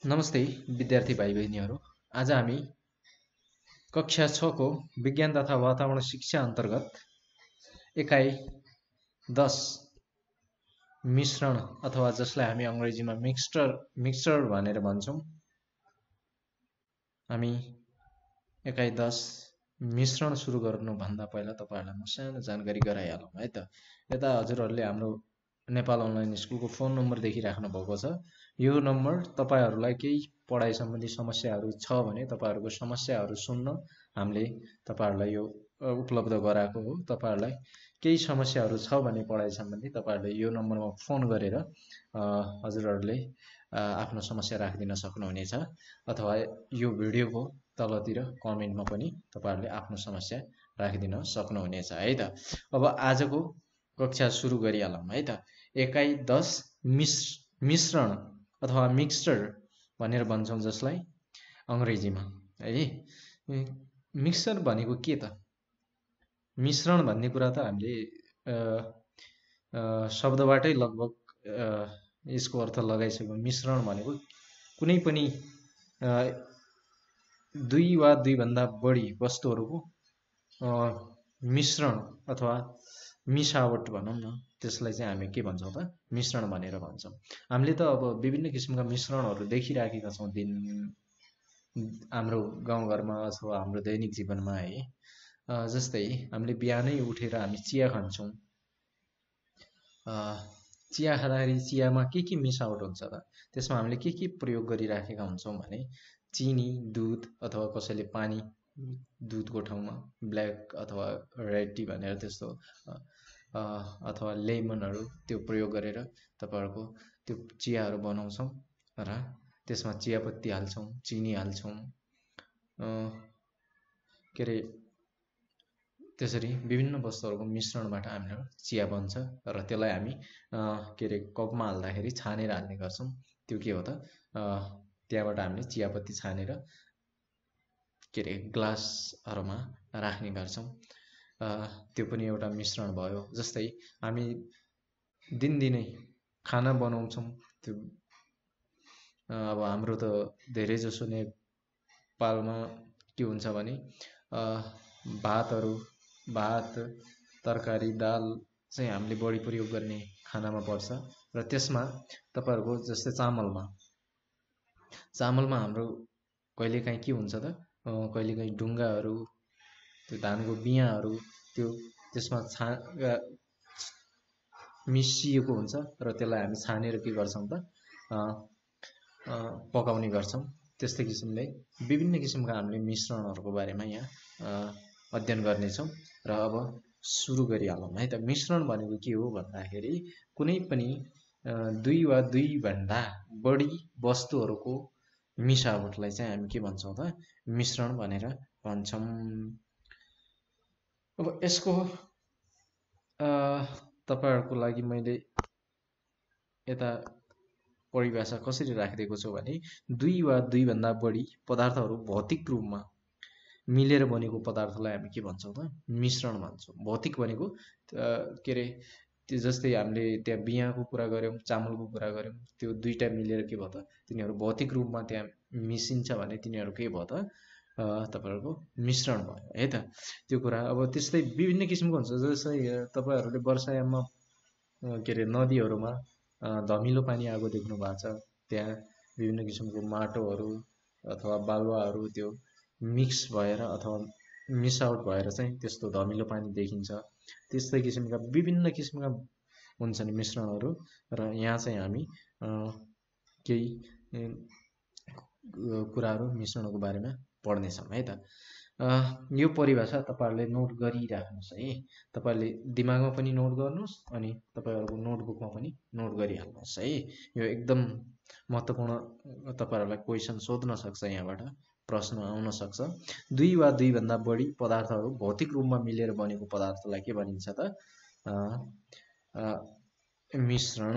नमस्ते विद्यार्थी भाइ बहिनीहरू। आज हामी कक्षा 6 को विज्ञान तथा वातावरण शिक्षा अन्तर्गत एकाइ 10 मिश्रण अथवा जसलाई हामी अङ्ग्रेजीमा मिक्सचर भनेर भन्छौँ, हामी एकाइ 10 मिश्रण सुरु गर्नुभन्दा पहिला तपाईहरुलाई म सानो जानकारी गराइहालौँ है त। यता हजुरहरूले हाम्रो नेपाल अनलाइन स्कुलको फोन नम्बर देखिराख्नु भएको छ। यो नम्बर तपाईहरुलाई केही पढाइ सम्बन्धी समस्याहरू छ भने तपाईहरुको समस्याहरू सुन्न हामीले तपाईहरुलाई यो उपलब्ध गराएको हो। तपाईहरुलाई केही समस्याहरू छ भने पढाइ सम्बन्धी तपाईहरुले यो नम्बरमा फोन गरेर हजुरहरूले आफ्नो समस्या राखिदिन सक्नुहुनेछ अथवा यो भिडियोको तलतिर कमेन्टमा पनि तपाईहरुले आफ्नो समस्या राखिदिन सक्नुहुनेछ है त। अब आजको कक्षा सुरु गरिहालौँ है त। एकाइ 10 मिश्रण अथवा मिक्सचर भनेर भन्छौँ जसलाई अङ्ग्रेजीमा है। मिक्सचर भनेको के त? मिश्रण भन्ने कुरा त हामीले शब्दबाटै लगभग यसको अर्थ लगाइसक्यौँ। मिश्रण भनेको कुनै पनि दुई वा दुईभन्दा बढी वस्तुहरूको मिश्रण अथवा मिसावट भनौँ न, त्यसलाई चाहिँ हामी के भन्छौँ त? मिश्रण भनेर भन्छौँ। हामीले त अब विभिन्न किसिमका मिश्रणहरू देखिराखेका छौँ हाम्रो गाउँघरमा अथवा हाम्रो दैनिक जीवनमा है। जस्तै हामीले बिहानै उठेर हामी चिया खान्छौँ। चिया खाँदाखेरि चियामा के मिसावट हुन्छ त? त्यसमा हामीले के प्रयोग गरिराखेका हुन्छौँ भने चिनी, दुध अथवा कसैले पानी, दुधको ठाउँमा ब्ल्याक अथवा रेड टी भनेर त्यस्तो अथवा लेमनहरू त्यो प्रयोग गरेर तपाईहरुको त्यो चियाहरू बनाउँछौँ र त्यसमा चियापत्ती हाल्छौँ, चिनी हाल्छौँ, के अरे त्यसरी विभिन्न वस्तुहरूको मिश्रणबाट हाम्रो चिया बन्छ र त्यसलाई हामी के अरे कपमा हाल्दाखेरि छानेर हाल्ने गर्छौँ। त्यो के हो त? त्यहाँबाट हामीले चियापत्ती छानेर के अरे ग्लासहरूमा राख्ने गर्छौँ। त्यो पनि एउटा मिश्रण भयो। जस्तै हामी दिनदिनै खाना बनाउँछौँ। त्यो अब हाम्रो त धेरै जसो नेपालमा के हुन्छ भने भात, तरकारी, दाल चाहिँ हामीले बढी प्रयोग गर्ने खानामा पर्छ र त्यसमा तपाईहरुको जस्तै चामलमा हाम्रो कहिलेकाहीँ के हुन्छ त? कहिलेकाहीँ ढुङ्गाहरू, त्यो धानको बियाहरू त्यसमा मिसिएको हुन्छ र त्यसलाई हामी छानेर के गर्छौँ त? पकाउने गर्छौँ। त्यस्तै किसिमले विभिन्न किसिमका हामीले मिश्रणहरूको बारेमा यहाँ अध्ययन गर्नेछौँ र अब सुरु गरिहालौँ है त। मिश्रण भनेको के हो भन्दाखेरि कुनै पनि दुई वा दुईभन्दा बढी वस्तुहरूको मिसावटलाई चाहिँ हामी के भन्छौँ त? मिश्रण भनेर भन्छौँ। अब यसको तपाईहरुको लागि मैले यता परिभाषा कसरी राखिदिएको छु भने दुई वा दुईभन्दा बढी पदार्थहरू भौतिक रूपमा मिलेर बनेको पदार्थलाई हामी के भन्छौँ त? मिश्रण भन्छौँ। भौतिक भनेको के अरे त्यो जस्तै हामीले त्यहाँ बियाको कुरा गऱ्यौँ, चामलको कुरा गऱ्यौँ, त्यो दुईटा मिलेर के भयो त? तिनीहरू भौतिक रूपमा त्यहाँ मिसिन्छ भने तिनीहरू के भयो त? तपाईहरुको मिश्रण भयो है त। त्यो कुरा अब त्यस्तै विभिन्न किसिमको हुन्छ। जस्तै तपाईहरुले वर्षायाममा के अरे नदीहरूमा धमिलो पानी आएको देख्नु भएको छ। त्यहाँ विभिन्न किसिमको माटोहरू अथवा बालुवाहरू त्यो मिक्स भएर अथवा मिसावट भएर चाहिँ त्यस्तो धमिलो पानी देखिन्छ। त्यस्तै किसिमका विभिन्न किसिमका हुन्छन् मिश्रणहरू र यहाँ चाहिँ हामी केही कुराहरू मिश्रणको बारेमा पढ्नेछौँ है त। यो परिभाषा तपाईहरुले नोट गरिराख्नुहोस् है। तपाईहरुले दिमागमा पनि नोट गर्नुहोस् अनि तपाईहरुको नोटबुकमा पनि नोट गरिहाल्नुहोस् है। यो एकदम महत्त्वपूर्ण, तपाईहरुलाई क्वेशन सोध्न सक्छ, यहाँबाट प्रश्न आउन सक्छ। दुई वा दुईभन्दा बढी पदार्थहरू भौतिक रूपमा मिलेर बनेको पदार्थलाई के भनिन्छ त? मिश्रण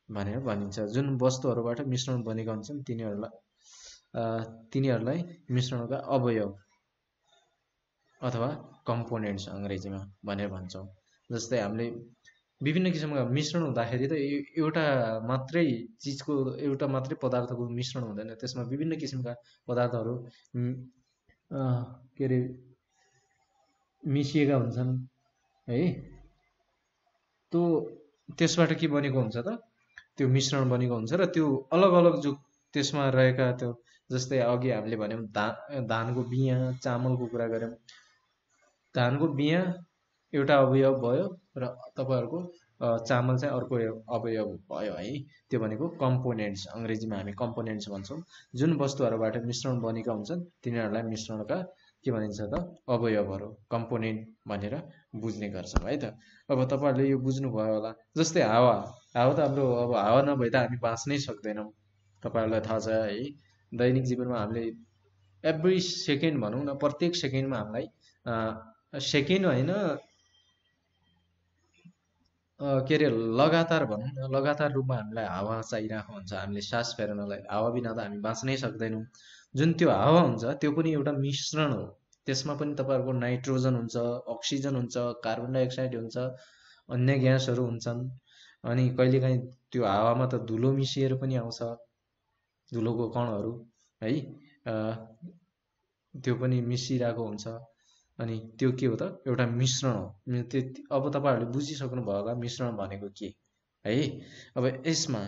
भनेर भनिन्छ। जुन वस्तुहरूबाट मिश्रण बनेका हुन्छन् तिनीहरूलाई मिश्रणका अवयव अथवा कम्पोनेन्ट्स अङ्ग्रेजीमा भनेर भन्छौँ। जस्तै हामीले विभिन्न किसिमका मिश्रण हुँदाखेरि त एउटा मात्रै चिजको एउटा मात्रै पदार्थको मिश्रण हुँदैन, त्यसमा विभिन्न किसिमका पदार्थहरू के अरे मिसिएका हुन्छन् है। त्यो त्यसबाट के बनेको हुन्छ त, त्यो मिश्रण बनेको हुन्छ र त्यो अलग अलग जो त्यसमा रहेका त्यो, जस्तै अघि हामीले भन्यौँ धानको बियाँ, चामलको कुरा गऱ्यौँ। धानको बियाँ एउटा अवयव भयो र तपाईँहरूको चामल चाहिँ अर्को अवयव भयो है। त्यो भनेको कम्पोनेन्ट्स, अङ्ग्रेजीमा हामी कम्पोनेन्ट्स भन्छौँ। जुन वस्तुहरूबाट मिश्रण बनेका हुन्छन् तिनीहरूलाई मिश्रणका के भनिन्छ त, अवयवहरू, कम्पोनेन्ट भनेर बुझ्ने गर्छौँ है त। अब तपाईँहरूले यो बुझ्नुभयो होला। जस्तै हावा, हावा त हाम्रो अब हावा नभए त हामी बाँच्नै सक्दैनौँ, तपाईँहरूलाई थाहा छ है। दैनिक जीवनमा हामीले एभ्री सेकेन्ड भनौँ न, प्रत्येक सेकेन्डमा हामीलाई सेकेन्ड होइन के अरे लगातार भनौँ न, लगातार रूपमा हामीलाई हावा चाहिरहेको हुन्छ हामीले सास फेर्नलाई। हावा बिना त हामी बाँच्नै सक्दैनौँ। जुन त्यो हावा हुन्छ त्यो पनि एउटा मिश्रण हो। त्यसमा पनि तपाईँहरूको नाइट्रोजन हुन्छ, अक्सिजन हुन्छ, कार्बन डाइअक्साइड हुन्छ, अन्य ग्यासहरू हुन्छन्। अनि कहिलेकाहीँ त्यो हावामा त धुलो मिसिएर पनि आउँछ, धुलोको कणहरू है, त्यो पनि मिसिरहेको हुन्छ। अनि त्यो के हो त, एउटा मिश्रण हो। अब तपाईँहरूले बुझिसक्नु भयो होला मिश्रण भनेको के है। अब यसमा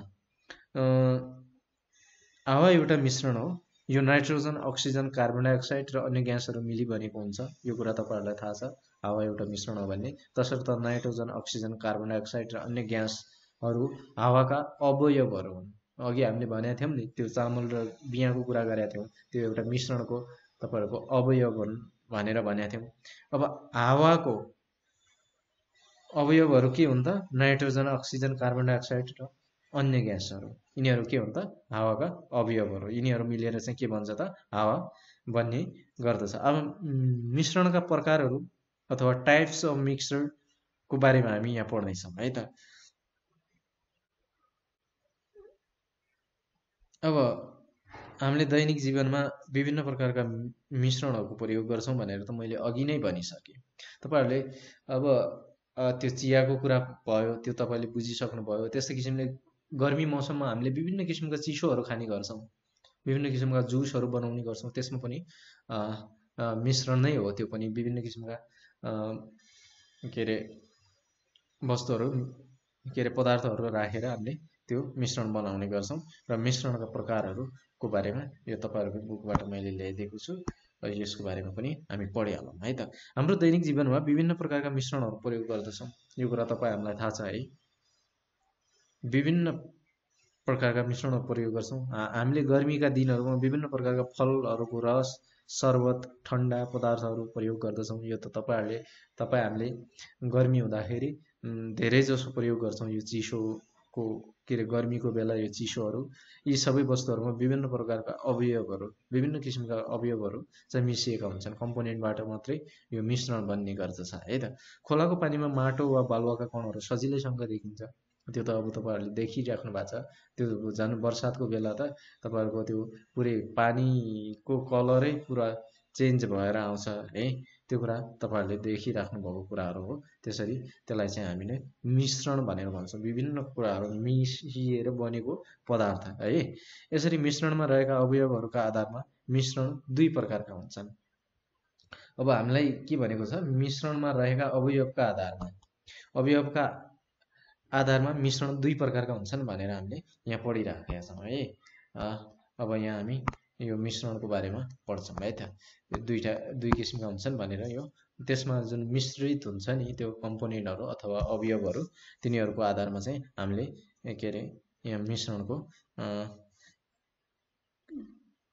हावा एउटा मिश्रण हो। यो नाइट्रोजन, अक्सिजन, कार्बन डाइअक्साइड र अन्य ग्यासहरू मिली बनेको हुन्छ। यो कुरा तपाईँहरूलाई थाहा छ, हावा एउटा मिश्रण हो भन्ने। तसर्थ नाइट्रोजन, अक्सिजन, कार्बन डाइअक्साइड र अन्य ग्यासहरू हावाका अवयवहरू हुन्। अघि हामीले भनेका थियौँ नि, त्यो चामल र बियाँको कुरा गरेका थियौँ, त्यो एउटा मिश्रणको तपाईँहरूको अवयव हुन् भनेर भनेका थियौँ। अब हावाको अवयवहरू के हुन् त, नाइट्रोजन, अक्सिजन, कार्बन डाइअक्साइड र अन्य ग्यासहरू। यिनीहरू के हुन् त, हावाका अवयवहरू। यिनीहरू मिलेर चाहिँ के भन्छ त, हावा बन्ने गर्दछ। अब मिश्रणका प्रकारहरू अथवा टाइप्स अफ मिक्सचरको बारेमा हामी यहाँ पढ्दैछौँ है त। अब हामीले दैनिक जीवनमा विभिन्न प्रकारका मिश्रणहरूको प्रयोग गर्छौँ भनेर त मैले अघि नै भनिसकेँ। तपाईँहरूले अब त्यो चियाको कुरा भयो, त्यो तपाईँले बुझिसक्नुभयो। त्यस्तै किसिमले गर्मी मौसममा हामीले विभिन्न किसिमका चिसोहरू खाने गर्छौँ, विभिन्न किसिमका जुसहरू बनाउने गर्छौँ। त्यसमा पनि मिश्रण नै हो। त्यो पनि विभिन्न किसिमका के अरे वस्तुहरू, के अरे पदार्थहरू राखेर हामीले त्यो मिश्रण बनाउने गर्छौँ। र मिश्रणका प्रकारहरूको बारेमा यो तपाईँहरूको बुकबाट मैले ल्याइदिएको छु, यसको बारेमा पनि हामी पढिहालौँ है त। हाम्रो दैनिक जीवनमा विभिन्न प्रकारका मिश्रणहरू प्रयोग गर्दछौँ, यो कुरा हामीलाई थाहा छ है। विभिन्न प्रकारका मिश्रणहरू प्रयोग गर्छौँ। हामीले गर्मीका दिनहरूमा विभिन्न प्रकारका फलहरूको रस, शर्बत, ठन्डा पदार्थहरू प्रयोग गर्दछौँ। यो त हामीले गर्मी हुँदाखेरि धेरै जसो प्रयोग गर्छौँ। यो चिसोको के अरे गर्मीको बेला यो चिसोहरू, यी सबै वस्तुहरूमा विभिन्न प्रकारका अवयवहरू, विभिन्न किसिमका अवयवहरू चाहिँ मिसिएका हुन्छन्। कम्पोनेन्टबाट मात्रै यो मिश्रण बन्ने गर्दछ है त। खोलाको पानीमा माटो वा बालुवाका कणहरू सजिलैसँग देखिन्छ। त्यो त अब तपाईँहरूले देखिराख्नु भएको छ। त्यो झन् बर्सातको बेला त तपाईँहरूको त्यो पुरै पानीको कलरै पुरा चेन्ज भएर आउँछ है। त्यो कुरा तपाईँहरूले देखिराख्नु भएको कुराहरू हो। त्यसरी त्यसलाई चाहिँ हामीले मिश्रण भनेर भन्छौँ, विभिन्न कुराहरू मिसिएर बनेको पदार्थ है। यसरी मिश्रणमा रहेका अवयवहरूका आधारमा मिश्रण दुई प्रकारका हुन्छन्। अब हामीलाई के भनेको छ, मिश्रणमा रहेका अवयवका आधारमा मिश्रण दुई प्रकारका हुन्छन् भनेर हामीले यहाँ पढिराखेका छौँ है। अब यहाँ हामी यो मिश्रणको बारेमा पढ्छौँ है त। यो दुई किसिमका हुन्छन् भनेर, यो त्यसमा जुन मिश्रित हुन्छ नि त्यो कम्पोनेन्टहरू अथवा अवयवहरू, तिनीहरूको आधारमा चाहिँ हामीले के अरे यहाँ मिश्रणको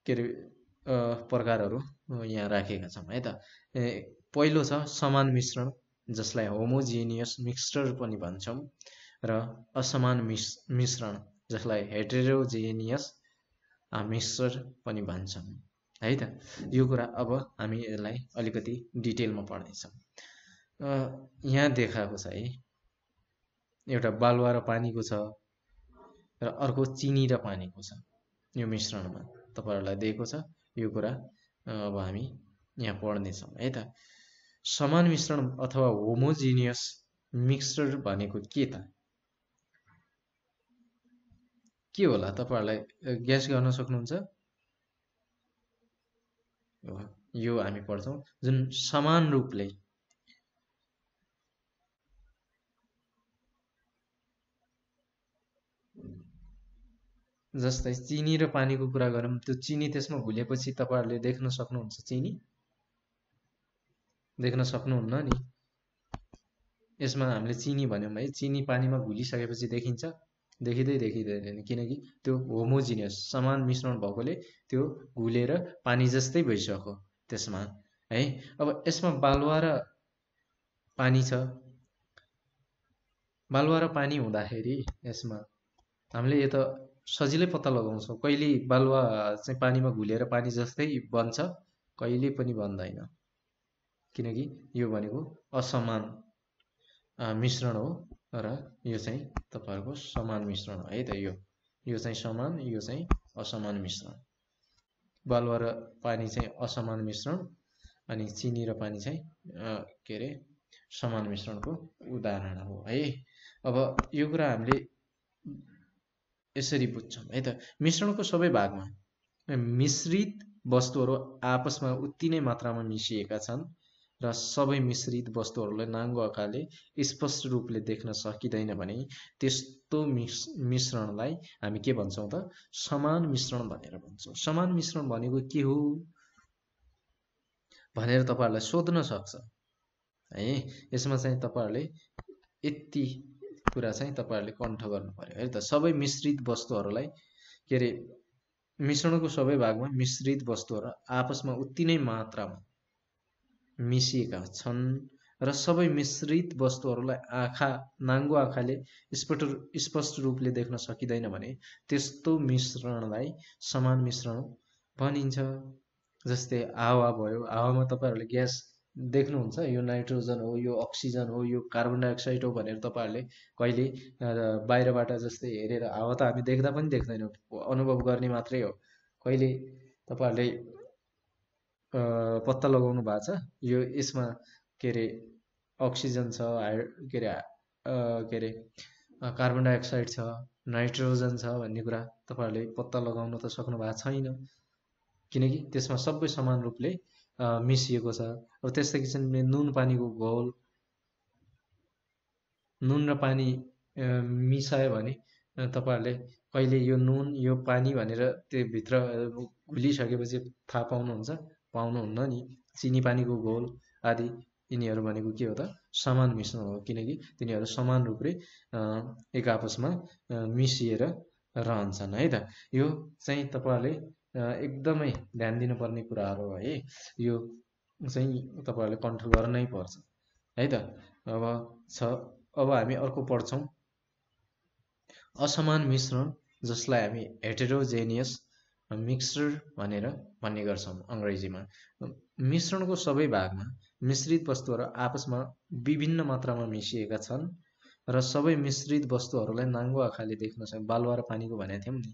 के अरे प्रकारहरू यहाँ राखेका छौँ है त। पहिलो छ समान मिश्रण, जसलाई होमोजिनियस मिक्सचर पनि भन्छौँ, र असमान मिश्रण, जसलाई हेटेरोजेनियस मिक्सचर पनि भन्छौँ है त। यो कुरा अब हामी यसलाई अलिकति डिटेलमा पढ्दैछौँ। यहाँ देखाएको छ है, एउटा बालुवा र पानीको छ र अर्को चिनी र पानीको छ। यो मिश्रणमा तपाईँहरूलाई दिएको छ यो कुरा। अब हामी यहाँ पढ्नेछौँ है त। समान मिश्रण अथवा होमोजिनियस मिक्सचर भनेको के त? के होला तपाईहरुलाई गेस गर्न सक्नुहुन्छ? यो हामी पढ्छौं जुन समान रूपले जस्तै चिनी र पानीको कुरा गरौँ, त्यो चिनी त्यसमा घुलेपछि तपाईहरुले देख्न सक्नुहुन्छ चिनी? देख्न सक्नुहुन्न नि। यसमा हामीले चिनी भन्यौं है, चिनी पानीमा घुलिसकेपछि देखिन्छ? देखिँदैन, किनकि त्यो होमोजिनियस समान मिश्रण भएकोले त्यो घुलेर पानी जस्तै भइसक्यो त्यसमा है। अब यसमा बालुवा र पानी छ। बालुवा र पानी हुँदाखेरि यसमा हामीले यो त सजिलै पत्ता लगाउँछौं। कहिले बालुवा चाहिँ पानीमा घुलेर पानी जस्तै बन्छ, कहिले पनि बन्दैन, किनकि यो भनेको असमान मिश्रण हो र यो चाहिँ तपाईहरुको समान मिश्रण हो है त। यो चाहिँ समान, यो चाहिँ असमान मिश्रण। बालुवा र पानी चाहिँ असमान मिश्रण अनि चिनी र पानी चाहिँ के रे समान मिश्रणको उदाहरण हो है। अब यो कुरा हामीले यसरी बुझ्छौं है त। मिश्रणको सबै भागमा मिश्रित वस्तुहरू आपसमा उति नै मात्रामा मिसिएका छन् र सबै मिश्रित वस्तुहरूलाई नाङ्गो आँखाले स्पष्ट रूपले देख्न सकिँदैन भने त्यस्तो मिश्रणलाई हामी के भन्छौं त? समान मिश्रण भनेर भन्छौं। समान मिश्रण भनेको के हो भनेर तपाईहरुलाई सोध्न सक्छ है। यसमा चाहिँ तपाईहरुले यति कुरा चाहिँ तपाईहरुले कण्ठ गर्नु पर्यो है त। सबै मिश्रित वस्तुहरूलाई के रे मिश्रणको सबै भागमा मिश्रित वस्तुहरू आपसमा उति नै मात्रामा मिसिएका छन् र सबै मिश्रित वस्तुहरूलाई नाङ्गो आँखाले स्पष्ट रूपले देख्न सकिँदैन भने त्यस्तो मिश्रणलाई समान मिश्रण भनिन्छ। जस्तै हावा भयो, हावामा तपाईहरुले ग्यास देख्नुहुन्छ, यो नाइट्रोजन हो, यो अक्सिजन हो, यो कार्बन डाइअक्साइड हो भनेर तपाईहरुले कहिले बाहिरबाट जस्तै हेरेर, हावा त हामी देख्दा पनि देख्दैनौं, अनुभव गर्ने मात्रै हो। कहिले तपाईहरुले पत्ता लगाउनु भएको छ यो यसमा के रे अक्सिजन छ, के रे कार्बन डाइअक्साइड छ, नाइट्रोजन छ भन्ने कुरा तपाईहरुले पत्ता लगाउन त सक्नु भएको छैन, किनकि त्यसमा सबै समान रूपले मिसिएको छ। अब त्यस्तै किसिमले नुन पानीको घोल, नुन र पानी मिसायो भने तपाईहरुले कहिले यो नुन यो पानी भनेर त्यो भित्र घुलिसकेपछि थाहा पाउनुहुन्न नि। चिनी पानीको घोल आदि यिनीहरू भनेको के हो त? समान मिश्रण हो, किनकि तिनीहरू समान रूपले एक आपसमा मिसिएर रहन्छन् है त। यो चाहिँ तपाईहरुले एकदमै ध्यान दिनुपर्ने कुराहरू हो है। यो चाहिँ तपाईहरुले कण्ठ गर्नै पर्छ है त। अब हामी अर्को पढ्छौं असमान मिश्रण, जसलाई हामी हेटेरोजेनियस मिक्सचर भनेर भन्ने गर्छौं अंग्रेजीमा। मिश्रणको सबै भागमा मिश्रित वस्तुहरू आपसमा विभिन्न मात्रामा मिसिएका छन् र सबै मिश्रित वस्तुहरूलाई नाङ्गो आँखाले देख्न सक्छ। बालुवा र पानीको भनेको थियौं नि,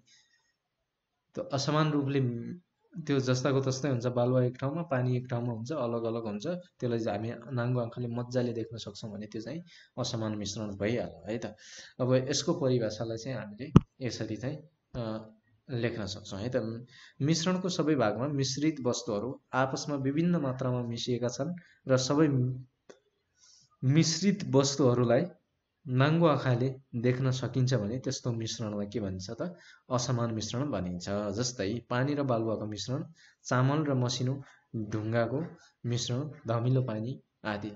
त्यो असमान रूपले त्यो जस्ताको तस्तै हुन्छ। बालुवा एक ठाउँमा, पानी एक ठाउँमा हुन्छ, अलग अलग हुन्छ। त्यसलाई हामी नाङ्गो आँखाले मज्जाले देख्न सक्छौं भने त्यो चाहिँ असमान मिश्रण भइहाल्यो है त। अब यसको परिभाषालाई चाहिँ हामीले यसरी चाहिँ लेख्न सक्छौं है त। मिश्रणको सबै भागमा मिश्रित वस्तुहरू आपसमा विभिन्न मात्रामा मिसिएका छन् र सबै मिश्रित वस्तुहरूलाई नाङ्गो आँखाले देख्न सकिन्छ भने त्यस्तो मिश्रणलाई के भनिन्छ त? असमान मिश्रण भनिन्छ। जस्तै पानी र बालुवाको मिश्रण, चामल र मसिनो ढुङ्गाको मिश्रण, धमिलो पानी आदि।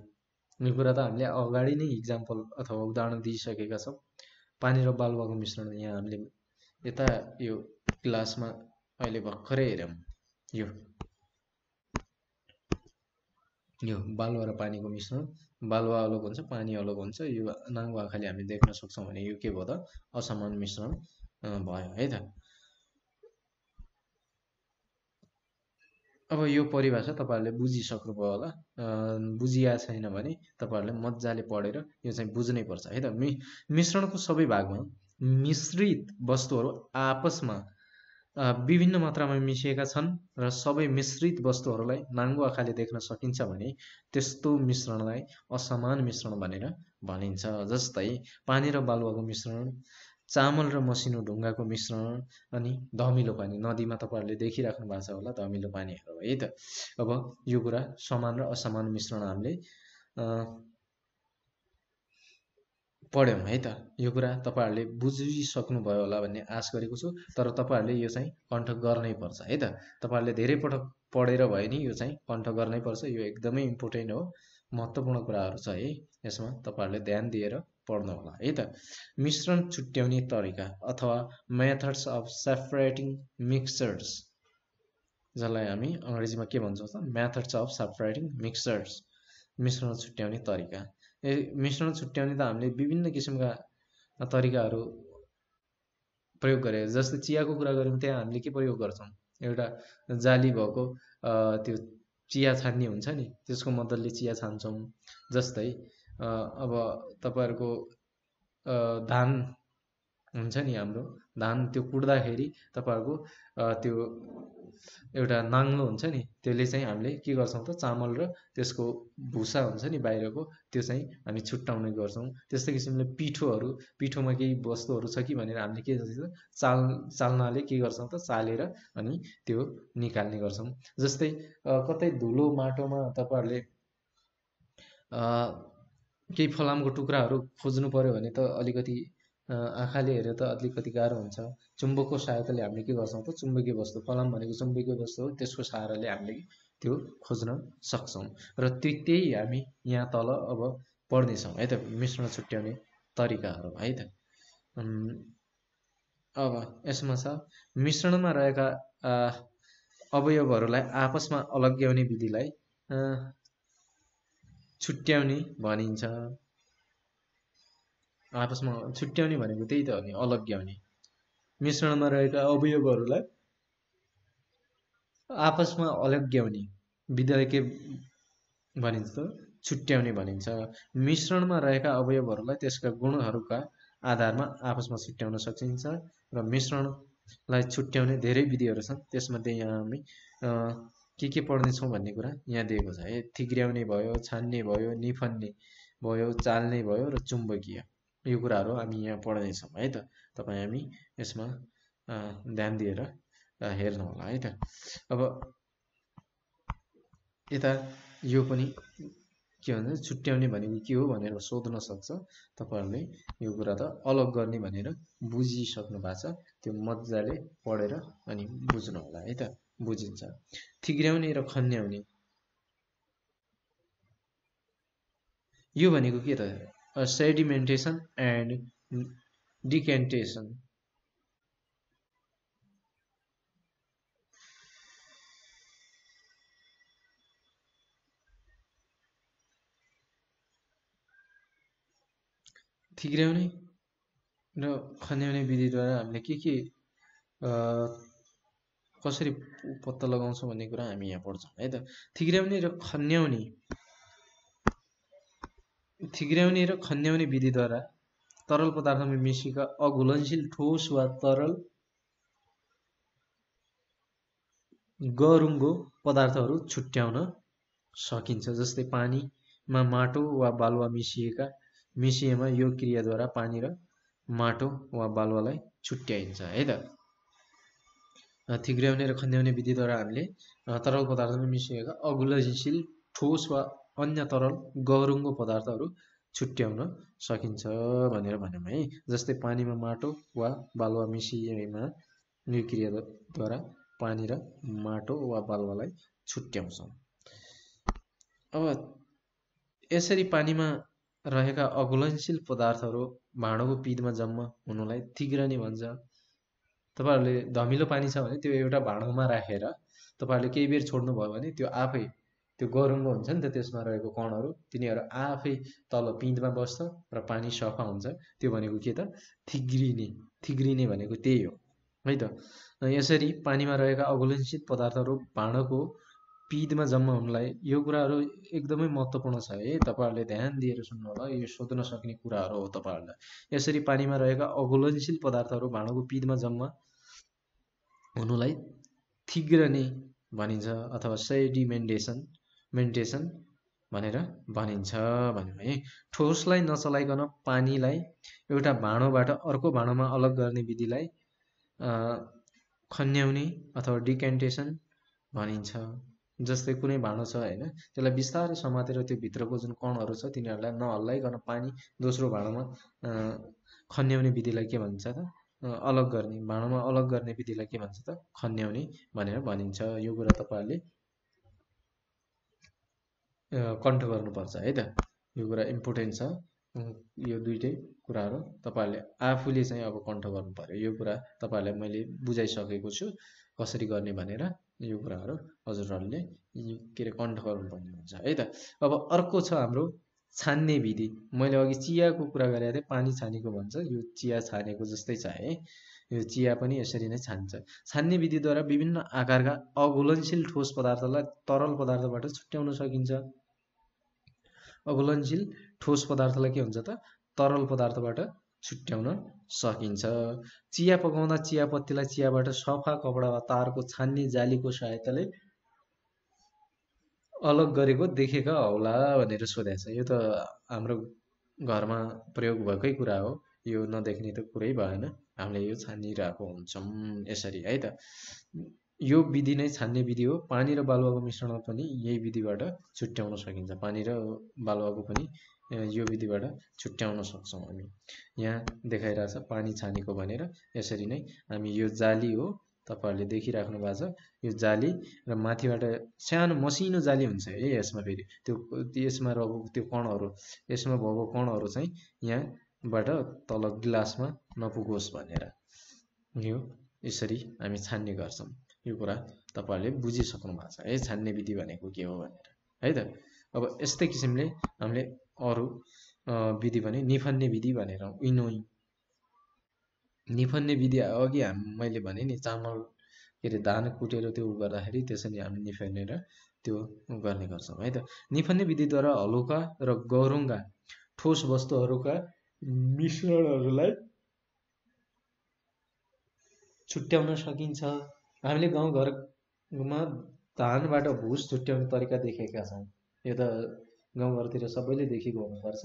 यो कुरा त हामीले अगाडि नै इक्जाम्पल अथवा उदाहरण दिइसकेका छौं। पानी र बालुवाको मिश्रण यहाँ हामीले यता यो क्लासमा अहिले भर्खरै हेर्यौं। यो बालुवा र पानीको मिश्रण, बालुवा अलग हुन्छ, पानी अलग हुन्छ। यो नाङ्गो आँखाले हामी देख्न सक्छौं भने यो के भयो त? असमान मिश्रण भयो है त। अब यो परिभाषा तपाईहरुले बुझिसक्नुभयो होला। बुझिया छैन भने तपाईहरुले मज्जाले पढेर यो चाहिँ बुझ्नै पर्छ है त। मिश्रणको सबै भागमा मिश्रित वस्तुहरू आपसमा विभिन्न मात्रामा मिसिएका छन् र सबै मिश्रित वस्तुहरूलाई नाङ्गो आँखाले देख्न सकिन्छ भने त्यस्तो मिश्रणलाई असमान मिश्रण भनेर भनिन्छ। जस्तै पानी र बालुवाको मिश्रण, चामल र मसिनो ढुङ्गाको मिश्रण, अनि धमिलो पानी। नदीमा तपाईँहरूले देखिराख्नु भएको छ होला धमिलो पानीहरू है त। अब यो कुरा समान र असमान मिश्रण हामीले पढ्यौँ है त। यो कुरा तपाईँहरूले बुझिसक्नुभयो होला भन्ने आश गरेको छु। तर तपाईँहरूले यो चाहिँ कण्ठ गर्नै पर्छ है त। तपाईँहरूले धेरै पटक पढेर भयो नि यो चाहिँ कण्ठ गर्नै पर्छ। यो एकदमै इम्पोर्टेन्ट हो, महत्त्वपूर्ण कुराहरू छ है यसमा। तपाईँहरूले ध्यान दिएर पढ्नु होला है त। मिश्रण छुट्याउने तरिका अथवा मेथड्स अफ सेपरेटिङ मिक्सचर्स, जसलाई हामी अङ्ग्रेजीमा के भन्छौँ त, मेथड्स अफ सेपरेटिङ मिक्सचर्स। मिश्रण छुट्याउने तरिका। मिश्रण छुट्याउने त हामीले विभिन्न किसिमका तरिकाहरू प्रयोग गरेर, जस्तै चियाको कुरा गऱ्यौँ त्यहाँ हामीले के प्रयोग गर्छौँ, एउटा जाली भएको त्यो चिया छान्ने हुन्छ नि, त्यसको मद्दतले चिया छान्छौँ। जस्तै अब तपाईँहरूको धान हुन्छ नि हाम्रो, धान त्यो कुट्दाखेरि तपाईँहरूको त्यो एउटा नाङ्लो हुन्छ नि, त्यसले चाहिँ हामीले के गर्छौँ त, चामल र त्यसको भुसा हुन्छ नि बाहिरको, त्यो चाहिँ हामी छुट्याउने गर्छौँ। त्यस्तै किसिमले पिठोमा केही वस्तुहरू छ कि भनेर हामीले के गर्छौँ, चाल्नाले के गर्छौँ त, चालेर अनि त्यो निकाल्ने गर्छौँ। जस्तै कतै धुलो माटोमा तपाईँहरूले केही फलामको टुक्राहरू खोज्नु पर्यो भने त अलिकति आँखाले हेरेर त अलिकति गाह्रो हुन्छ। चुम्बकको सहायताले हामीले के गर्छौँ त, चुम्बकीय वस्तु, फलाम भनेको चुम्बकीय वस्तु हो, त्यसको सहाराले हामीले त्यो खोज्न सक्छौँ। र त्यही हामी यहाँ तल अब पढ्नेछौँ है त, मिश्रण छुट्याउने तरिकाहरू है त। अब यसमा छ मिश्रणमा रहेका अवयवहरूलाई आपसमा अलग्याउने विधिलाई छुट्याउने भनिन्छ। आपसमा छुट्याउने भनेको त्यही त हो नि, अलग्याउने। मिश्रणमा रहेका अवयवहरूलाई आपसमा अलग्याउने विधिलाई के भनिन्छ त, छुट्याउने भनिन्छ। मिश्रणमा रहेका अवयवहरूलाई त्यसका गुणहरूका आधारमा आपसमा छुट्याउन सकिन्छ र मिश्रणलाई छुट्याउने धेरै विधिहरू छन्। त्यसमध्ये यहाँ हामी के पढ्नेछौँ भन्ने कुरा यहाँ दिएको छ है। थिग्र्याउने भयो, छान्ने भयो, निफन्ने भयो, चाल्ने भयो र चुम्बकीय, यो कुराहरू हामी यहाँ पढ्नेछौँ है त। तपाईँ हामी यसमा ध्यान दिएर हेर्नु होला है त। अब यता यो पनि के भन्छ, छुट्याउने भनेको के हो भनेर सोध्न सक्छ तपाईँहरूले। यो कुरा त अलग गर्ने भनेर बुझिसक्नु भएको छ, त्यो मजाले पढेर अनि बुझ्नु होला है त, बुझिन्छ। थिग्र्याउने र खन्याउने, यो भनेको के त, सेडिमेन्टेसन एन्ड डिकेन्टेसन। थिग्र्याउने र खन्याउने विधिद्वारा हामीले के कसरी पत्ता लगाउँछौँ भन्ने कुरा हामी यहाँ पढ्छौँ है त। थिग्र्याउने र खन्याउने विधिद्वारा तरल पदार्थमा मिसिएका अघुलनशील ठोस वा तरल गरुङ्गो पदार्थहरू छुट्याउन सकिन्छ। जस्तै पानीमा माटो वा बालुवा मिसिएमा यो क्रियाद्वारा पानी र माटो वा बालुवालाई छुट्याइन्छ है त। थिग्र्याउने र खन्याउने विधिद्वारा हामीले तरल पदार्थमा मिसिएका अघुलनशील ठोस वा अन्य तरल गरुङ्गो पदार्थहरू छुट्याउन सकिन्छ भनेर भन्यौँ है। जस्तै पानीमा माटो वा बालुवा मिसिएमा यो क्रियाद्वारा पानी र माटो वा बालुवालाई छुट्याउँछौँ। अब यसरी पानीमा रहेका अघुलनशील पदार्थहरू भाँडोको पिँधमा जम्मा हुनुलाई थिग्रने भन्छ। तपाईँहरूले धमिलो पानी छ भने त्यो एउटा भाँडोमा राखेर तपाईँहरूले केही बेर छोड्नुभयो भने त्यो आफै त्यो गरुङ्गो हुन्छ नि त, त्यसमा रहेको कणहरू तिनीहरू आफै तल पिँधमा बस्छ र पानी सफा हुन्छ। त्यो भनेको के त, थिग्रिने भनेको त्यही हो है त। यसरी पानीमा रहेका अघुलनशील पदार्थहरू भाँडोको पिँधमा जम्मा हुनुलाई, यो कुराहरू एकदमै महत्त्वपूर्ण छ है, तपाईँहरूले ध्यान दिएर सुन्नु होला, यो सोध्न सक्ने कुराहरू हो तपाईँहरूलाई। यसरी पानीमा रहेका अघुलनशील पदार्थहरू भाँडोको पिँधमा जम्मा हुनुलाई थिग्रने भनिन्छ अथवा सेडिमेन्टेसन भनेर भनिन्छ भन्यो है। ठोसलाई नचलाइकन पानीलाई एउटा भाँडोबाट अर्को भाँडोमा अलग गर्ने विधिलाई खन्याउने अथवा डिक्यान्टेसन भनिन्छ। जस्तै कुनै भाँडो छ होइन, त्यसलाई बिस्तारै समातेर त्यो भित्रको जुन कणहरू छ तिनीहरूलाई नहल्लाइकन पानी दोस्रो भाँडोमा खन्याउने विधिलाई के भन्छ त? अलग गर्ने, भाँडोमा अलग गर्ने विधिलाई के भन्छ त? खन्याउने भनेर भनिन्छ। यो कुरा तपाईँहरूले कण्ठ गर्नुपर्छ है त। यो कुरा इम्पोर्टेन्ट छ। यो दुईटै कुराहरू तपाईँहरूले आफूले चाहिँ अब कण्ठ गर्नु पर्यो। यो कुरा तपाईँहरूलाई मैले बुझाइसकेको छु कसरी गर्ने भनेर। यो कुराहरू हजुरहरूले के अरे कण्ठ गर्नुपर्ने हुन्छ है त। अब अर्को छ हाम्रो छान्ने विधि। मैले अघि चियाको कुरा गरेको थिएँ, पानी छानेको भन्छ, यो चिया छानेको जस्तै छ है। यो चिया पनि यसरी नै छान्छ। छान्ने विधिद्वारा विभिन्न आकारका अघुलनशील ठोस पदार्थलाई तरल पदार्थबाट छुट्याउन सकिन्छ। अघुलनशील ठोस पदार्थलाई के हुन्छ त? तरल पदार्थबाट छुट्याउन सकिन्छ। चिया पकाउँदा चियापत्तीलाई चियाबाट सफा कपडा वा तारको छान्ने जालीको सहायताले अलग गरेको देखेका होला भनेर सोधेको छ। यो त हाम्रो घरमा प्रयोग भएकै कुरा हो, यो नदेख्ने त कुरै भएन। हामीले यो छानिरहेको हुन्छौँ यसरी है त। यो विधि नै छान्ने विधि हो। पानी र बालुवाको मिश्रणमा पनि यही विधिबाट छुट्याउन सकिन्छ। पानी र बालुवाको पनि यो विधिबाट छुट्याउन सक्छौँ हामी। यहाँ देखाइरहेछ पानी छानेको भनेर। यसरी नै हामी यो जाली हो, तपाईँहरूले देखिराख्नु भएको छ, यो जाली र माथिबाट सानो मसिनो जाली हुन्छ है यसमा। फेरि त्यो यसमा रहेको त्यो कणहरू, यसमा भएको कणहरू चाहिँ यहाँबाट तल गिलासमा नपुगोस् भनेर यो यसरी हामी छान्ने गर्छौँ। यो कुरा तपाईँहरूले बुझिसक्नु भएको छ है, छान्ने विधि भनेको के हो भनेर है त। अब यस्तै किसिमले हामीले अरू विधि भने निफन्ने विधि भनेर, विनोइङ निफन्ने विधि अघि मैले भने नि, चामल के अरे धान कुटेर त्यो गर्दाखेरि त्यसरी हामी निफनेर त्यो गर्ने गर्छौँ है त। निफन्ने विधिद्वारा हलुका र गह्रुङ्गा ठोस वस्तुहरूका मिश्रणहरूलाई छुट्याउन सकिन्छ। हामीले गाउँघरमा धानबाट भुस छुट्याउने तरिका देखेका छौँ। यो त गाउँघरतिर सबैले देखेको हुनुपर्छ।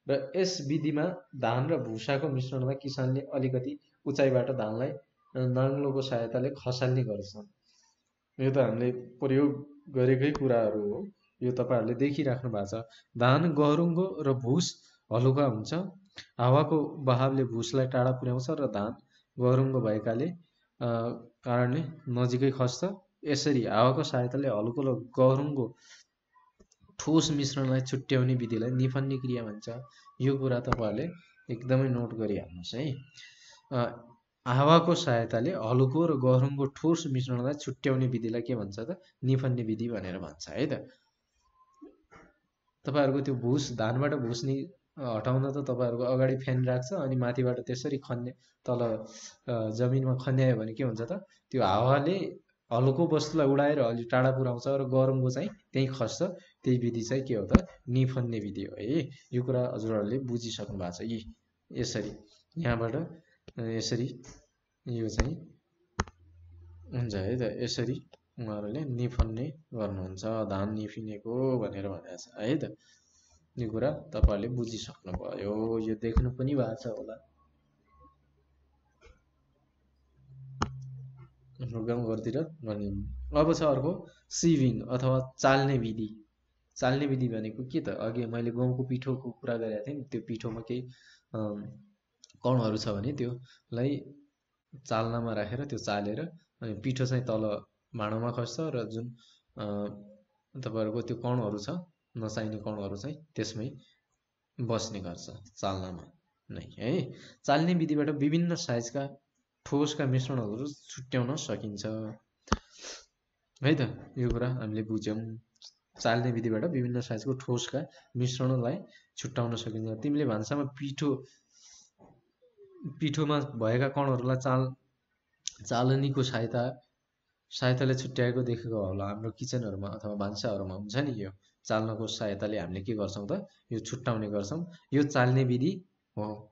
र यस विधिमा धान र भुसाको मिश्रणमा किसानले अलिकति उचाइबाट धानलाई नाङ्लोको सहायताले खसाल्ने गर्छन्। यो त हामीले प्रयोग गरेकै कुराहरू हो। यो तपाईँहरूले देखिराख्नु भएको छ। धान गह्रुङ्गो र भुस हलुका हुन्छ। हावाको बहावले भुसलाई टाढा पुर्याउँछ र धान गह्रुङ्गो भएकाले कारणले नजिकै खस्छ। यसरी हावाको सहायताले हलुको र गह्रुङ्गो ठोस मिश्रणलाई छुट्याउने विधिलाई निफन्ने क्रिया भन्छ। यो कुरा तपाईँहरूले एकदमै नोट गरिहाल्नुहोस् है। हावाको सहायताले हलुको र गह्रुङ्गो ठोस मिश्रणलाई छुट्याउने विधिलाई के भन्छ त? निफन्ने विधि भनेर भन्छ है त। तपाईँहरूको त्यो भुस, धानबाट भुस हटाउन त तपाईँहरूको अगाडि फ्यान राख्छ, अनि माथिबाट त्यसरी खन्ने, तल जमिनमा खन्यायो भने के हुन्छ त? त्यो हावाले हलुको वस्तुलाई उडाएर अलि टाढा पुर्याउँछ र गह्रुङ्गो चाहिँ त्यहीँ खस्छ। त्यही विधि चाहिँ के हो त? निफन्ने विधि हो है। यो कुरा हजुरहरूले बुझिसक्नु भएको छ। यसरी यहाँबाट यसरी यो चाहिँ हुन्छ है त। यसरी उहाँहरूले निफन्ने गर्नुहुन्छ, धान निफिनेको भनेर भनेको छ है त। यो कुरा तपाईँहरूले बुझिसक्नु भयो। यो देख्नु पनि भएको छ होला। हाम्रो गाउँघरतिर गर्ने। अब छ अर्को सिभिङ अथवा चाल्ने विधि। चाल्ने विधि भनेको के त? अघि मैले गहुँको पिठोको कुरा गरेको थिएँ नि, त्यो पिठोमा केही कणहरू छ भने त्योलाई चाल्नामा राखेर त्यो चालेर अनि पिठो चाहिँ तल भाँडोमा खस्छ र जुन तपाईँहरूको त्यो कणहरू छ, नचाहिने कणहरू चाहिँ त्यसमै बस्ने गर्छ चाल्नामा नै है। चाल्ने विधिबाट विभिन्न साइजका ठोसका मिश्रणहरू छुट्याउन सकिन्छ है त। यो कुरा हामीले बुझ्यौँ। चाल्ने विधिबाट विभिन्न साइजको ठोसका मिश्रणलाई छुट्याउन सकिन्छ। तिमीले भान्सामा पिठोमा भएका कणहरूलाई चालनीको सहायताले छुट्याएको देखेको होला। हाम्रो किचनहरूमा अथवा भान्साहरूमा हुन्छ नि, यो चाल्नको सहायताले हामीले के गर्छौँ त? यो छुट्याउने गर्छौँ। यो चाल्ने विधि हो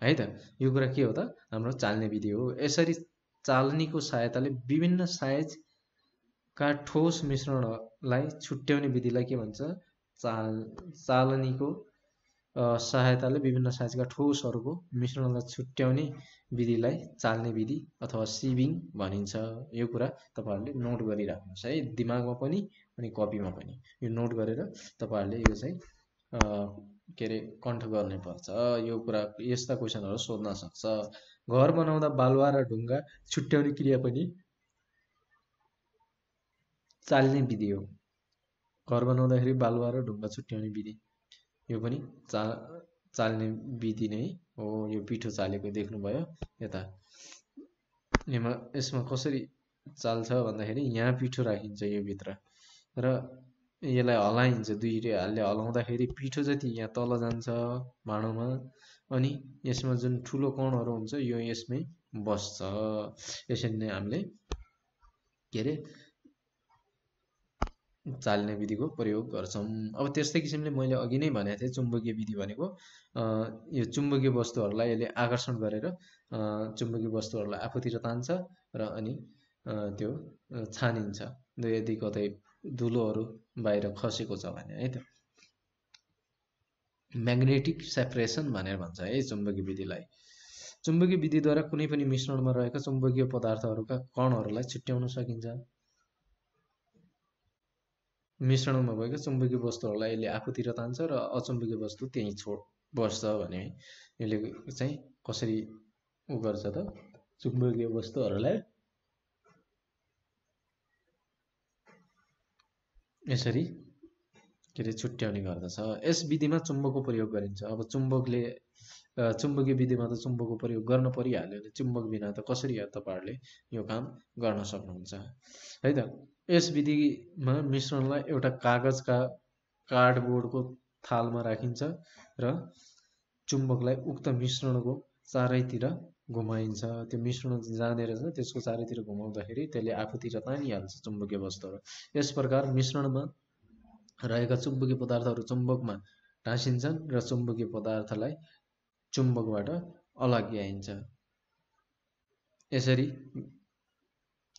है त। यो कुरा के हो त? हाम्रो चाल्ने विधि हो। यसरी चालनीको सहायताले विभिन्न साइजका ठोस मिश्रणलाई छुट्याउने विधिलाई के भन्छ? चालनीको सहायताले विभिन्न साइजका ठोसहरूको मिश्रणलाई छुट्याउने विधिलाई चाल्ने विधि अथवा सिभिङ भनिन्छ। यो कुरा तपाईहरुले नोट गरिराख्नुहोस् है, दिमागमा पनि अनि कपीमा पनि। यो नोट गरेर तपाईहरुले यो चाहिँ के रे कण्ठ गर्नै पर्छ। यो कुरा यस्ता क्वेशनहरु सोध्न सक्छ। घर बनाउँदा बालुवा र ढुङ्गा छुट्याउने क्रिया पनि चाल्ने विधि हो। घर बनाउँदाखेरि बालुवा र ढुङ्गा छुट्याउने विधि यो पनि चाल्ने विधि नै हो। यो पिठो चालेको देख्नुभयो यता। यसमा कसरी चाल्छ भन्दाखेरि यहाँ पिठो राखिन्छ यो भित्र र यसलाई हलाइन्छ, दुईले हातले हलाउँदाखेरि पिठो जति यहाँ तल जान्छ भाँडोमा, अनि यसमा जुन ठुलो कणहरु हुन्छ यो यसमै बस्छ। यसरी नै हामीले के रे चाल्ने विधिको प्रयोग गर्छौं। अब त्यस्तै किसिमले मैले अघि नै भनेको थिएँ चुम्बकीय विधि भनेको यो चुम्बकीय वस्तुहरूलाई यसले आकर्षण गरेर चुम्बकीय वस्तुहरूलाई आफूतिर तान्छ र अनि त्यो छानिन्छ यदि कतै धुलोहरू बाहिर खसेको छ भने है त। म्याग्नेटिक सेपरेसन भनेर भन्छ है चुम्बकीय विधिलाई। चुम्बकीय विधिद्वारा कुनै पनि मिश्रणमा रहेका चुम्बकीय पदार्थहरूका कणहरूलाई छुट्याउन सकिन्छ। मिश्रणमा भएका चुम्बकीय वस्तुहरूलाई यसले आफूतिर तान्छ र अचुम्बकीय वस्तु त्यही बस्छ भने यसले चाहिँ कसरी उ गर्छ त चुम्बकीय वस्तुहरूलाई यसरी के रे छुट्याउने गर्दछ। यस विधिमा चुम्बकको प्रयोग गरिन्छ। अब चुम्बकीय विधिमा त चुम्बकको प्रयोग गर्न परिहाल्यो भने चुम्बक बिना त कसरी तपाईहरुले यो काम गर्न सक्नुहुन्छ है त। यस विधिमा मिश्रणलाई एउटा कागजका कार्डबोर्डको थालमा राखिन्छ र चुम्बकलाई उक्त मिश्रणको चारैतिर घुमाइन्छ। त्यो मिश्रण जानेर छ त्यसको चारैतिर घुमाउँदाखेरि त्यसले आफूतिर तानिहाल्छ चुम्बकीय वस्तुहरू। यस प्रकार मिश्रणमा रहेका चुम्बकीय पदार्थहरू चुम्बकमा टाँसिन्छन् र चुम्बकीय पदार्थलाई चुम्बकबाट अलग्याइन्छ। यसरी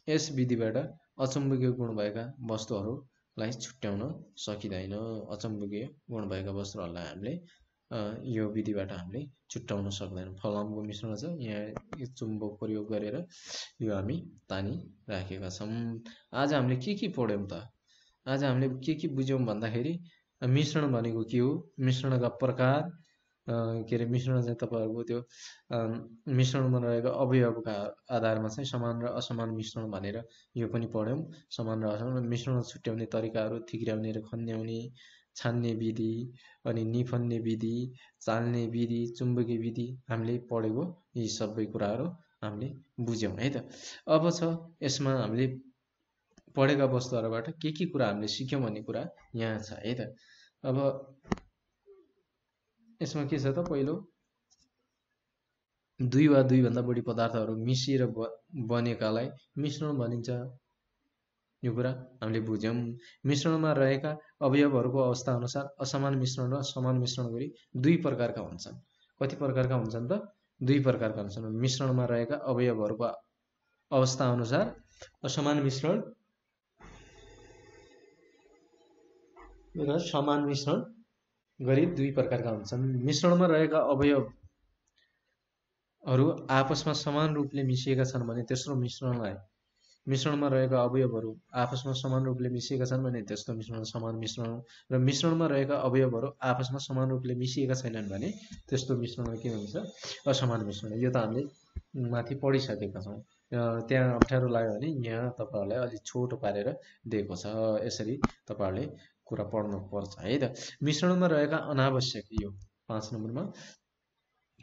यस विधिबाट अचुम्बकीय गुण भएका वस्तुहरूलाई छुट्याउन सकिँदैन। अचुम्बकीय गुण भएका वस्तुहरूलाई हामीले यो विधिबाट हामीले छुट्याउन सक्दैनौँ। फलामको मिश्रण छ, यहाँ चुम्बक प्रयोग गरेर यो हामी तानी राखेका छौँ। आज हामीले के पढ्यौं त? आज हामीले के बुझ्यौं भन्दाखेरि मिश्रण भनेको के हो, मिश्रणका प्रकार, के रे मिश्रण चाहिँ तपाईहरुको त्यो मिश्रणमा रहेका अवयवका आधारमा चाहिँ समान र असमान मिश्रण भनेर यो पनि पढ्यौं। समान र असमान मिश्रण छुट्याउने तरिकाहरू, थिग्र्याउने र खन्याउने, छान्ने विधि, अनि निफन्ने विधि, चाल्ने विधि, चुम्बकीय विधि हामीले पढेको यी सबै कुराहरू हामीले बुझ्यौं है त। अब छ यसमा हामीले पढेका वस्तुहरूबाट के कुरा हामीले सिक्यौं भन्ने कुरा यहाँ छ है त। अब यसमा के छ त, पहिलो दुई वा दुई भन्दा बढी पदार्थहरू मिसिएर बनेकालाई मिश्रण भनिन्छ। यो कुरा हामीले बुझ्यौं। मिश्रणमा रहेका अवयवहरूको अवस्था अनुसार असमान मिश्रण र समान मिश्रण गरी दुई प्रकारका हुन्छन्। कति प्रकारका हुन्छन् त? दुई प्रकारका हुन्छन्। मिश्रणमा रहेका अवयवहरूको अवस्था अनुसार असमान मिश्रण र समान मिश्रण गरी दुई प्रकारका हुन्छन्। मिश्रणमा रहेका अवयवहरू आपसमा समान रूपले मिसिएका छन् भने तेस्रो मिश्रणलाई, मिश्रणमा रहेका अवयवहरू आपसमा समान रूपले मिसिएका छन् भने त्यस्तो मिश्रण समान मिश्रण, र मिश्रणमा रहेका अवयवहरू आपसमा समान रूपले मिसिएका छैनन् भने त्यस्तो मिश्रणलाई के भन्छ? असमान मिश्रण। यो त हामीले माथि पढिसकेका छौं। त्यहाँ अप्ठ्यारो लाग्यो भने यहाँ तपाईहरुलाई अलि छोटो पारेर दिएको छ, यसरी तपाईहरुले कुरा पढ्नु पर्छ है त। मिश्रणमा रहेका अनावश्यक, यो 5 नम्बरमा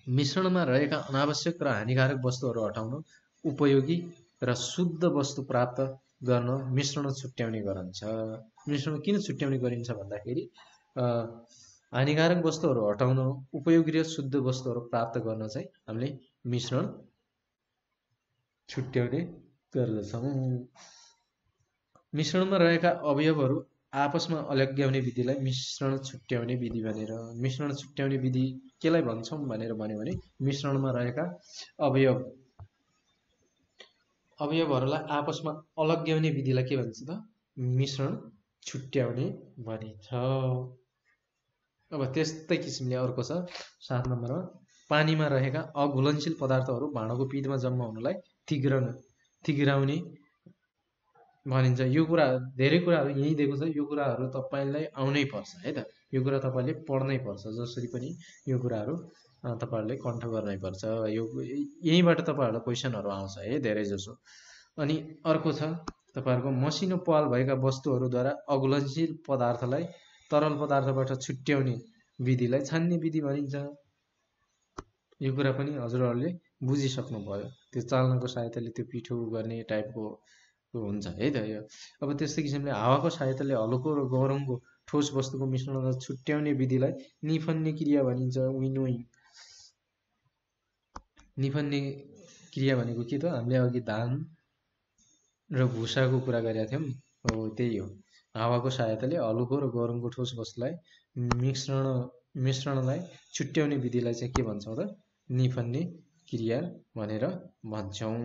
मिश्रणमा रहेका अनावश्यक र हानिकारक वस्तुहरू हटाउन उपयोगी र शुद्ध वस्तु प्राप्त गर्न मिश्रण छुट्याउने गरिन्छ। मिश्रण किन छुट्याउने गरिन्छ भन्दाखेरि हानिकारक वस्तुहरू हटाउन उपयोगी र शुद्ध वस्तुहरू प्राप्त गर्न चाहिँ हामीले मिश्रण छुट्याउने गर्दछौँ। मिश्रणमा रहेका अवयवहरू आपसमा अलग्याउने विधिलाई मिश्रण छुट्याउने विधि भनेर, मिश्रण छुट्याउने विधि केलाई भन्छौं भनेर भन्यो भने मिश्रणमा रहेका अवयवहरूलाई आपसमा अलग्याउने विधिलाई के भन्छ त? मिश्रण छुट्याउने भनिन्छ। अब त्यस्तै किसिमले अर्को छ 7 नम्बरमा, पानीमा रहेका अघुलनशील पदार्थहरू भाँडोको पिँधमा जम्मा हुनुलाई थिग्राउने भनिन्छ। यो कुरा धेरै कुराहरू यहीँ दिएको छ, यो कुराहरू तपाईँलाई आउनै पर्छ है त, यो कुरा तपाईँले पढ्नै पर्छ, जसरी पनि यो कुराहरू तपाईँहरूले कण्ठ गर्नै पर्छ। यो यहीँबाट तपाईँहरूलाई क्वेसनहरू आउँछ है धेरै जसो। अनि अर्को छ तपाईँहरूको मसिनो पाल भएका वस्तुहरूद्वारा अघुलनशील पदार्थलाई तरल पदार्थबाट छुट्याउने विधिलाई छान्ने विधि भनिन्छ। यो कुरा पनि हजुरहरूले बुझिसक्नु भयो, त्यो चाल्नको सहायताले त्यो पिठो गर्ने टाइपको हुन्छ है त। यो अब त्यस्तै किसिमले हावाको सहायताले हल्को र गरमको ठोस वस्तुको मिश्रणलाई छुट्याउने विधिलाई निफन्ने क्रिया भनिन्छ। विनोइङ। निफन्ने क्रिया भनेको के त? हामीले अघि धान र भुसाको कुरा गरेका थियौँ, हो त्यही हो। हावाको सहायताले हल्को र गरमको ठोस वस्तुलाई मिश्रणलाई छुट्याउने विधिलाई चाहिँ के भन्छौँ त? निफन्ने क्रिया भनेर भन्छौँ।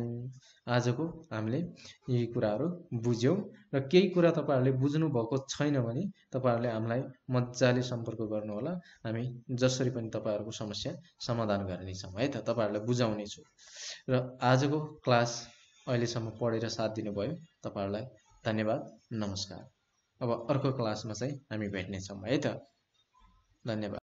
आजको हामीले यी कुराहरू बुझ्यौँ, र केही कुरा तपाईँहरूले बुझ्नु भएको छैन भने तपाईँहरूले हामीलाई मजाले सम्पर्क गर्नुहोला, हामी जसरी पनि तपाईँहरूको समस्या समाधान गर्नेछौँ है त, तपाईँहरूलाई बुझाउनेछु। र आजको क्लास अहिलेसम्म पढेर साथ दिनुभयो तपाईँहरूलाई धन्यवाद, नमस्कार। अब अर्को क्लासमा चाहिँ हामी भेट्नेछौँ है त, धन्यवाद।